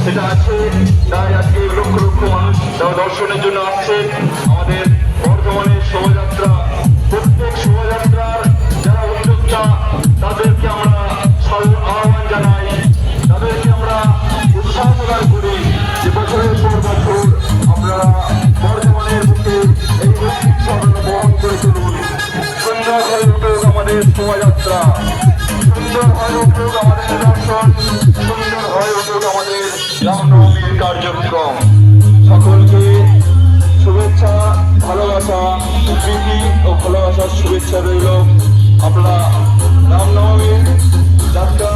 সেটা আছে। তাই আজকে লক্ষ লক্ষ মানুষ দর্শনের জন্য আসছেন। আমাদের বর্ধমানের শোভাযাত্রা, প্রত্যেক শোভাযাত্রার যারা উদ্যোক্তা তাদেরকে আমরা আহ্বান জানাই, তাদেরকে আমরা উৎসাহ প্রদান করি যে বছরের পর বছর আপনারা বর্ধমানের বুকে এই ঐতিহ্য বহন করে চলুন। সুন্দর হয়ে উঠুক আমাদের শোভাযাত্রা, সুন্দর হয়ে উঠুক আমাদের দর্শন, সুন্দর হয়ে উঠুক আমাদের রামনবমীর কার্যক্রম। সকলকে শুভেচ্ছা, ভালোবাসা, প্রীতি ও ভালোবাসার শুভেচ্ছা রইল। আপনারা রামনবমীর যাত্রা